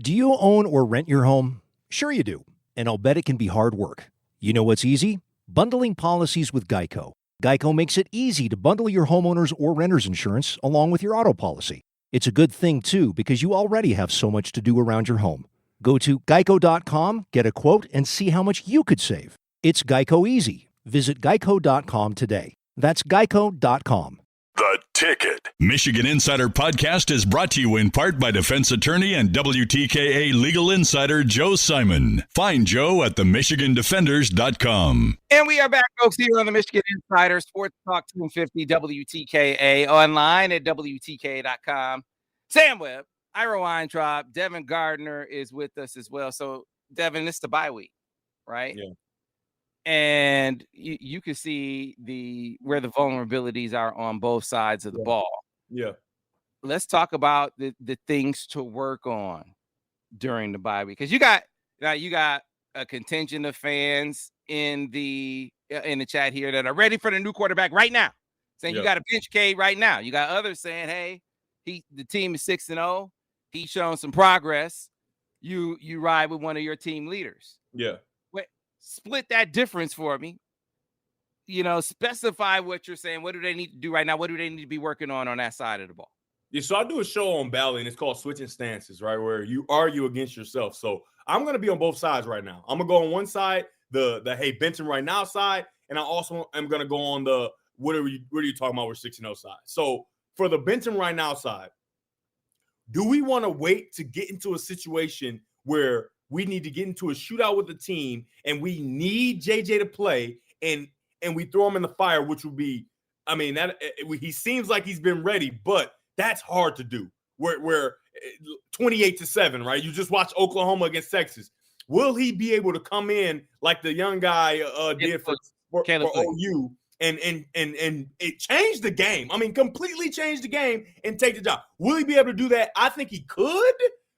Do you own or rent your home? Sure you do, and I'll bet it can be hard work. You know what's easy? Bundling policies with Geico. Geico makes it easy to bundle your homeowner's or renter's insurance along with your auto policy. It's a good thing, too, because you already have so much to do around your home. Go to geico.com, get a quote, and see how much you could save. It's Geico Easy. Visit geico.com today. That's geico.com. The Ticket. Michigan Insider Podcast is brought to you in part by defense attorney and WTKA legal insider Joe Simon. Find Joe at themichigandefenders.com. And we are back, folks, here on the Michigan Insider Sports Talk 250 WTKA, online at WTKA.com. Sam Webb, Ira Weintraub, Devin Gardner is with us as well. So, Devin, it's the bye week, right? Yeah. And you can see where the vulnerabilities are on both sides of the ball. Yeah. Let's talk about the things to work on during the bye week, because you got a contingent of fans in the chat here that are ready for the new quarterback right now, saying you got to bench Cade right now. You got others saying, hey, the team is 6-0. He's shown some progress. You ride with one of your team leaders. Yeah. Split that difference for me. Specify what you're saying. What do they need to do right now? What do they need to be working on that side of the ball? Yeah, so I do a show on Bally, and it's called Switching Stances, right, where you argue against yourself. So I'm going to be on both sides right now. I'm going to go on one side, the hey, Benton right now side, and I also am going to go on the what are you talking about, we're 6-0 side. So for the Benton right now side, do we want to wait to get into a situation where we need to get into a shootout with the team and we need JJ to play and we throw him in the fire, which would be, he seems like he's been ready, but that's hard to do. We're 28-7, right? You just watch Oklahoma against Texas. Will he be able to come in like the young guy did for OU and it changed the game? Completely changed the game and take the job. Will he be able to do that? I think he could,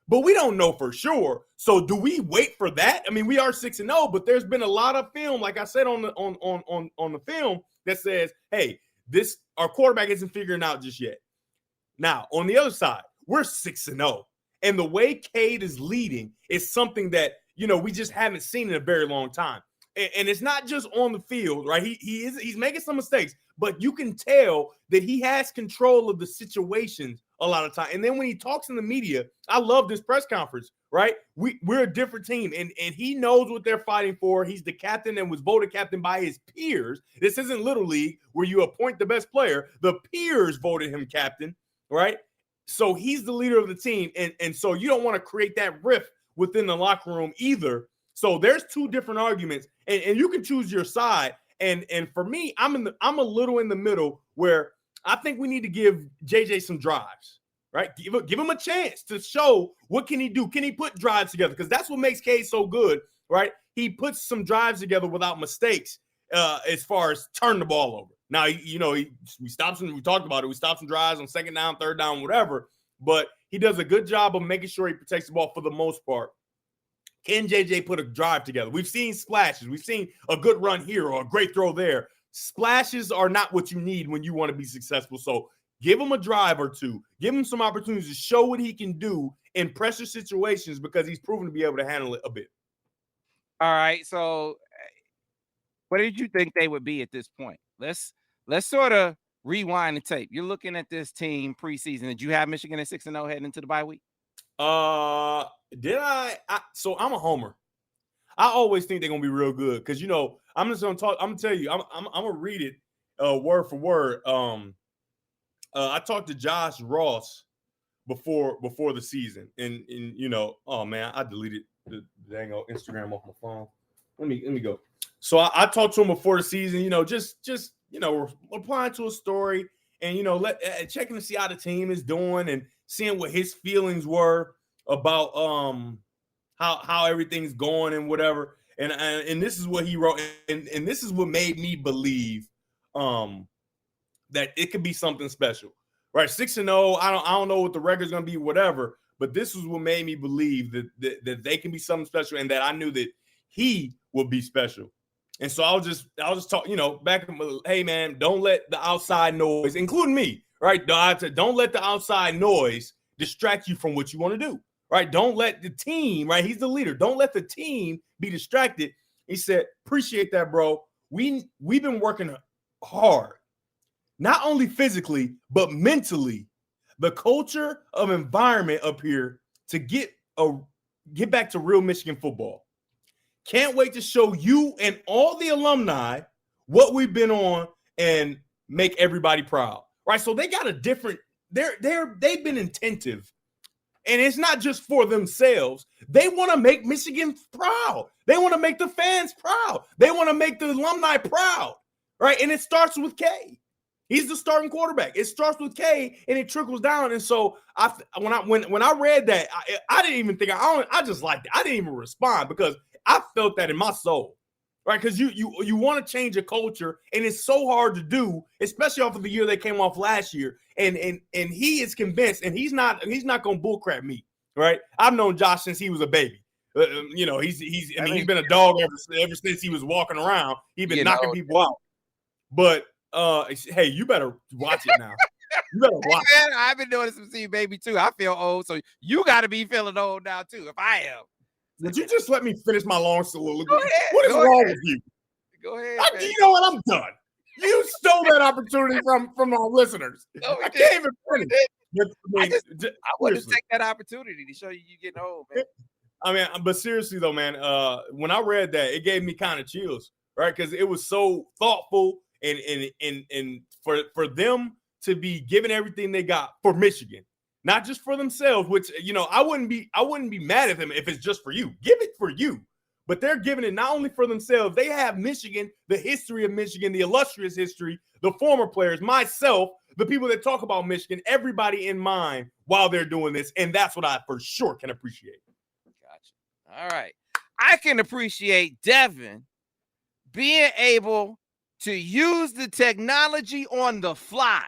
but we don't know for sure. So do we wait for that? We are 6-0, but there's been a lot of film, like I said on the film, that says, hey, our quarterback isn't figuring out just yet. Now, on the other side, we're 6-0. And the way Cade is leading is something that, we just haven't seen in a very long time. And it's not just on the field, right? He's making some mistakes, but you can tell that he has control of the situations a lot of time. And then when he talks in the media, I love this press conference, right? We're a different team, and he knows what they're fighting for. He's the captain and was voted captain by his peers. This isn't Little League where you appoint the best player. The peers voted him captain, right? So he's the leader of the team, and so you don't want to create that rift within the locker room either. So there's two different arguments, and you can choose your side. And for me, I'm a little in the middle where I think we need to give JJ some drives, right? Give him a chance to show what can he do. Can he put drives together? Because that's what makes Cade so good, right? He puts some drives together without mistakes as far as turning the ball over. Now, we stopped some. We talked about it. We stopped some drives on second down, third down, whatever. But he does a good job of making sure he protects the ball for the most part. Can JJ put a drive together? We've seen splashes. We've seen a good run here or a great throw there. Splashes are not what you need when you want to be successful. So give him a drive or two. Give him some opportunities to show what he can do in pressure situations because he's proven to be able to handle it a bit. All right. So what did you think they would be at this point? Let's sort of rewind the tape. You're looking at this team preseason. Did you have Michigan at 6-0 heading into the bye week? Did I? So I'm a homer. I always think they're gonna be real good because I'm just gonna talk. I'm gonna tell you. I'm gonna read it word for word. I talked to Josh Ross before the season, and oh man, I deleted the dang old Instagram off my phone. Let me go. So I talked to him before the season. Just we're applying to a story, and checking to see how the team is doing and seeing what his feelings were about how everything's going and whatever. And this is what he wrote, and this is what made me believe that it could be something special. Right, 6-0. I don't know what the record's gonna be, whatever. But this is what made me believe that they can be something special, and that I knew that he would be special. And so I'll just talk, back. Hey man, don't let the outside noise, including me, right? Don't let the outside noise distract you from what you want to do. right? Don't let the team, right? He's the leader. Don't let the team be distracted. He said, appreciate that, bro. We've been working hard, not only physically, but mentally. The culture of environment up here to get back to real Michigan football. Can't wait to show you and all the alumni what we've been on and make everybody proud, right? So they got a different, they've been attentive, and it's not just for themselves. They want to make Michigan proud. They want to make the fans proud. They want to make the alumni proud, right? And it starts with K. He's the starting quarterback. It starts with K, and it trickles down. And so when I read that, I didn't even think I just liked it. I didn't even respond because I felt that in my soul, right? Because you want to change a culture, and it's so hard to do, especially off of the year they came off last year. And he is convinced, and he's not going to bullcrap me, right? I've known Josh since he was a baby. He's been a dog ever since he was walking around. He's been knocking people out, but. Hey, you better watch it now. You better watch it. I've been doing this with you, baby, too. I feel old, so you got to be feeling old now, too, if I am. Would you just let me finish my long soliloquy? Go ahead, what is wrong with you? Go ahead. You know what? I'm done. You stole that opportunity from our listeners. No, I can't even finish. I wanted to take that opportunity to show you getting old, man. I mean, but seriously, though, man, when I read that, it gave me kind of chills, right? Because it was so thoughtful. And for them to be giving everything they got for Michigan, not just for themselves, which I wouldn't be mad at them if it's just for you. Give it for you, but they're giving it not only for themselves. They have Michigan, the history of Michigan, the illustrious history, the former players, myself, the people that talk about Michigan, everybody in mind while they're doing this, and that's what I for sure can appreciate. Gotcha. All right, I can appreciate Devin being able to use the technology on the fly.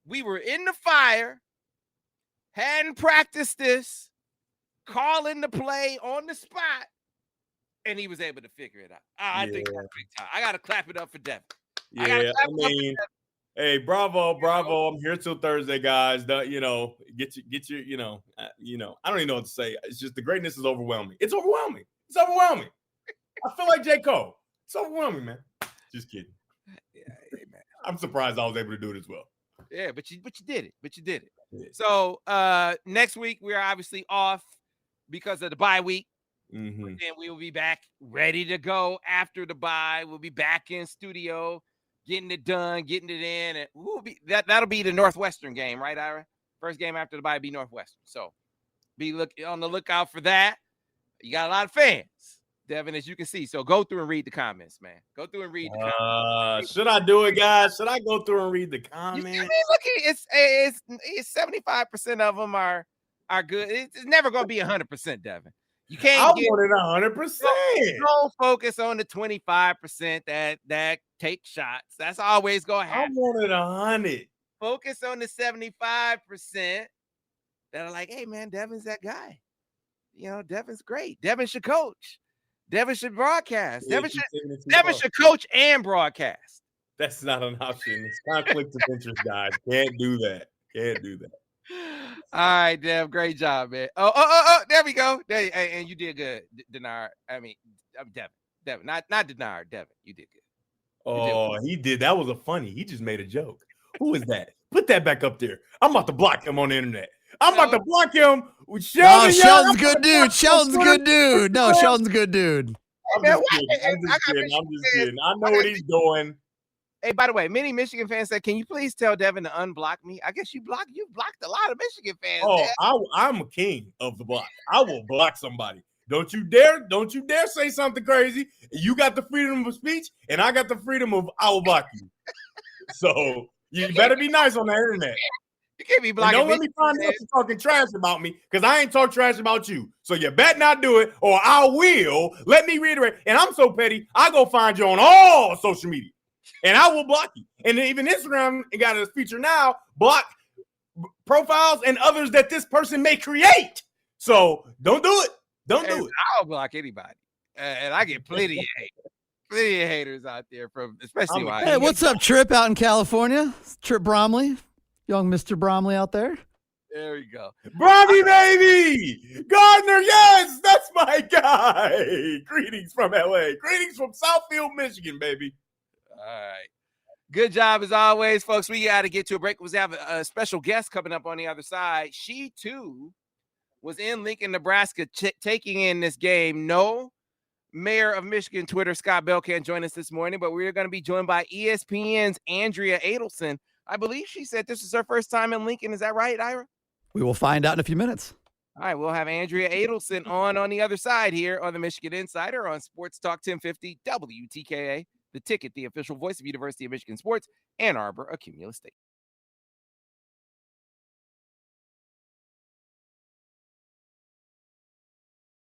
We were in the fire, hadn't practiced this, calling the play on the spot, and he was able to figure it out. I think that's big time. I got to clap it up for Devin. Yeah, hey, bravo. I'm here till Thursday, guys. Get your, I don't even know what to say. It's just the greatness is overwhelming. It's overwhelming. I feel like J. Cole. It's overwhelming, man. Just kidding. Yeah, hey, man. I'm surprised I was able to do it as well. Yeah, but you did it. Yeah. So next week we're obviously off because of the bye week. Mm-hmm. And we will be back ready to go after the bye. We'll be back in studio, getting it done, getting it in, and we'll be that'll be the Northwestern game, right, Ira? First game after the bye will be Northwestern. So be on the lookout for that. You got a lot of fans, Devin, as you can see. So go through and read the comments, man. Go through and read the comments. Should I do it, guys? Should I go through and read the comments? It's 75% of them are good. It's never going to be 100%, Devin. You can't. I want it 100%. Don't focus on the 25% that take shots. That's always going to happen. I want it 100. Focus on the 75% that are like, hey, man, Devin's that guy. Devin's great. Devin should coach. Devin should broadcast. Yeah, Devin should coach and broadcast. That's not an option. It's conflict of interest, guys. Can't do that. All right, Dev. Great job, man. Oh, there we go. And you did good, Denard. Devin. Not Denard. Devin, you did good. He did. That was he just made a joke. Who is that? Put that back up there. I'm about to block him on the internet. I'm about to block him. Sheldon's good dude. Sheldon's good dude. No, Sheldon's good dude. I'm just kidding. I know what he's doing. Hey, by the way, many Michigan fans said, "Can you please tell Devin to unblock me?" I guess you blocked a lot of Michigan fans. I'm a king of the block. I will block somebody. Don't you dare say something crazy. You got the freedom of speech, and I got the freedom of I will block you. So you better be nice on the internet. You can't be blocking. Don't let me find out you're talking trash about me, because I ain't talk trash about you. So you better not do it, or I will. Let me reiterate. And I'm so petty, I go find you on all social media, and I will block you. And even Instagram got a feature now, block profiles and others that this person may create. So don't do it. Don't do it. I'll block anybody, and I get plenty of hate. Plenty of haters out there, especially. Hey, what's up, Trip out in California? Trip Bromley. Young Mr. Bromley out there. There we go. Bobby, baby! Gardner, yes! That's my guy! Greetings from LA. Greetings from Southfield, Michigan, baby. All right. Good job as always, folks. We got to get to a break. We have a special guest coming up on the other side. She, too, was in Lincoln, Nebraska, taking in this game. No Mayor of Michigan Twitter, Scott Bell, can't join us this morning, but we're going to be joined by ESPN's Andrea Adelson. I believe she said this is her first time in Lincoln. Is that right, Ira? We will find out in a few minutes. All right, we'll have Andrea Adelson on the other side here on the Michigan Insider on Sports Talk 1050 WTKA, The Ticket, the official voice of University of Michigan Sports, Ann Arbor, a Cumulus State.